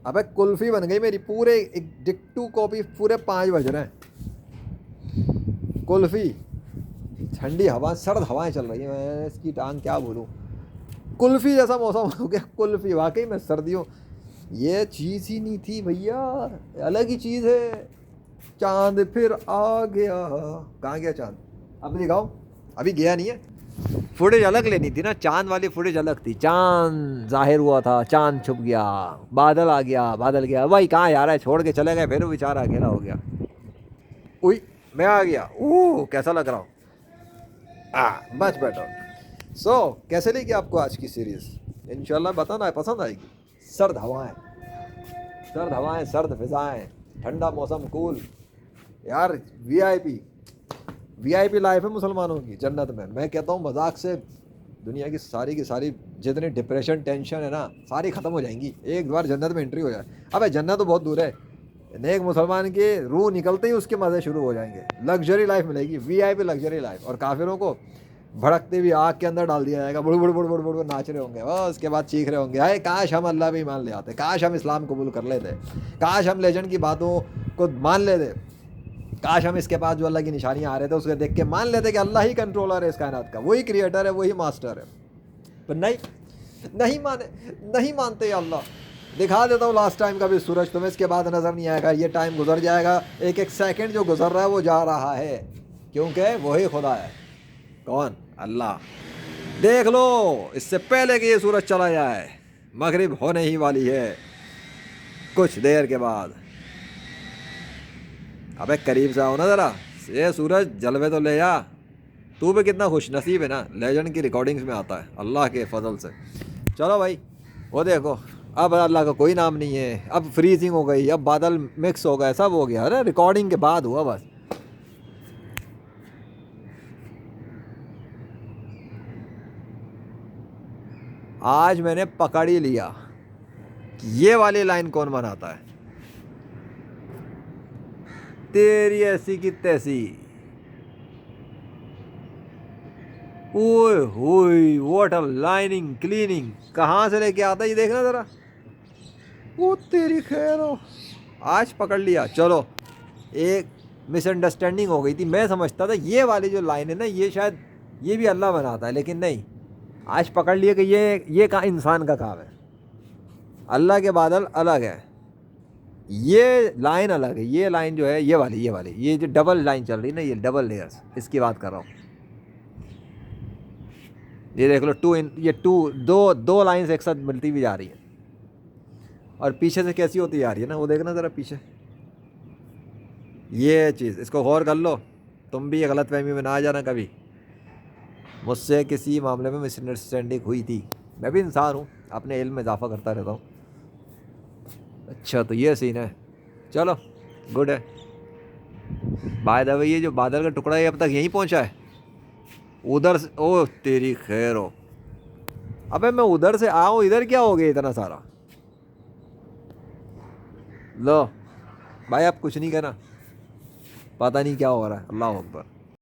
अबे कुल्फी बन गई मेरी, पूरे एक डिक्टू कॉपी, पूरे 5 बज रहे हैं। कुल्फी, ठंडी हवा, सर्द हवाएं चल रही हैं, मैं इसकी टांग क्या बोलूँ। कुल्फी जैसा मौसम हो गया, कुल्फी वाकई में सर्दियों, ये चीज़ ही नहीं थी भैया, अलग ही चीज़ है। चांद फिर आ गया, कहाँ गया चांद, अब दिखाओ, अभी गया नहीं है। फुटेज अलग लेनी थी ना, चांद वाली फुटेज अलग थी। चांद जाहिर हुआ था, चांद छुप गया, बादल आ गया, बादल गया, भाई कहाँ यार है, छोड़ के चले गए, फिर वो बेचारा अकेला हो गया। उई, मैं आ गया, ओह कैसा लग रहा हूँ, मच बेटर। सो कैसे लगी आपको आज की सीरीज, इंशाल्लाह बताना, पसंद आएगी। सर्द हवाएं, सर्द हवाएं, सर्द फिजाएं, ठंडा मौसम, कूल यार। वीआईपी, वीआईपी लाइफ है मुसलमानों की जन्नत में। मैं कहता हूँ मजाक से, दुनिया की सारी जितनी डिप्रेशन टेंशन है ना, सारी ख़त्म हो जाएंगी एक बार जन्नत में एंट्री हो जाए। अबे जन्नत तो बहुत दूर है, नेक मुसलमान की रूह निकलते ही उसके मज़े शुरू हो जाएंगे, लग्जरी लाइफ मिलेगी, वीआईपी लग्जरी लाइफ। और काफिरों को भड़कती हुई आग के अंदर डाल दिया जाएगा, बुड़ बुड़ बुड़ बुड़ बुड़ बुड़ नाच रहे होंगे और उसके बाद चीख रहे होंगे, अरे काश हम अल्लाह भी मान ले आते, काश हम इस्लाम कबूल कर लेते, काश हम लेजेंड की बातों को मान लेते, काश हम इसके पास जो अल्लाह की निशानियाँ आ रहे थे उसको देख के मान लेते कि अल्लाह ही कंट्रोलर है इस कायनात का, वही क्रिएटर है, वही मास्टर है। पर नहीं, नहीं माने, नहीं मानते अल्लाह। दिखा देता हूँ लास्ट टाइम का भी सूरज तुम्हें, इसके बाद नज़र नहीं आएगा, ये टाइम गुजर जाएगा, एक एक सेकंड जो गुजर रहा है वो जा रहा है, क्योंकि वही खुदा है। कौन, अल्लाह। देख लो, इससे पहले कि ये सूरज चला जाए, मगरिब होने ही वाली है कुछ देर के बाद। अबे करीब से आओ ना ज़रा, ये सूरज जलवे तो ले जा। तू भी कितना खुश नसीब है ना, लेजेंड की रिकॉर्डिंग्स में आता है अल्लाह के फजल से। चलो भाई, वो देखो, अब अल्लाह का कोई नाम नहीं है, अब फ्रीजिंग हो गई, अब बादल मिक्स हो गए, सब हो गया। अरे रिकॉर्डिंग के बाद हुआ बस। आज मैंने पकड़ ही लिया कि ये वाली लाइन कौन बनाता है, तेरी ऐसी की तैसी, ओए होए व्हाट अ लाइनिंग क्लीनिंग, कहाँ से लेके आता है ये देखना ज़रा, वो तेरी खैर हो। आज पकड़ लिया। चलो, एक मिसअंडरस्टैंडिंग हो गई थी, मैं समझता था ये वाली जो लाइन है ना, ये शायद ये भी अल्लाह बनाता है, लेकिन नहीं, आज पकड़ लिया कि ये का इंसान का काम है। अल्लाह के बादल अलग है, ये लाइन अलग है, ये लाइन जो है ये जो डबल लाइन चल रही है ना, ये डबल लेयर्स, इसकी बात कर रहा हूँ। ये देख लो, ये दो दो लाइन्स एक साथ मिलती हुई जा रही हैं, और पीछे से कैसी होती जा रही है ना, वो देखना ज़रा पीछे, ये चीज़, इसको गौर कर लो, तुम भी ये गलत फहमी में ना आ जाना कभी। मुझसे किसी मामले में मिसअंडरस्टैंडिंग हुई थी, मैं भी इंसान हूँ, अपने इल्म में इजाफा करता रहता हूँ। अच्छा तो ये सीन है, चलो गुड है। बाय द वे, ये जो बादल का टुकड़ा है अब तक यहीं पहुँचा है, उधर से, ओ तेरी खैर हो। अबे मैं उधर से आऊँ, इधर क्या हो गया इतना सारा। लो भाई, अब कुछ नहीं कहना, पता नहीं क्या हो रहा है, अल्लाह अकबर।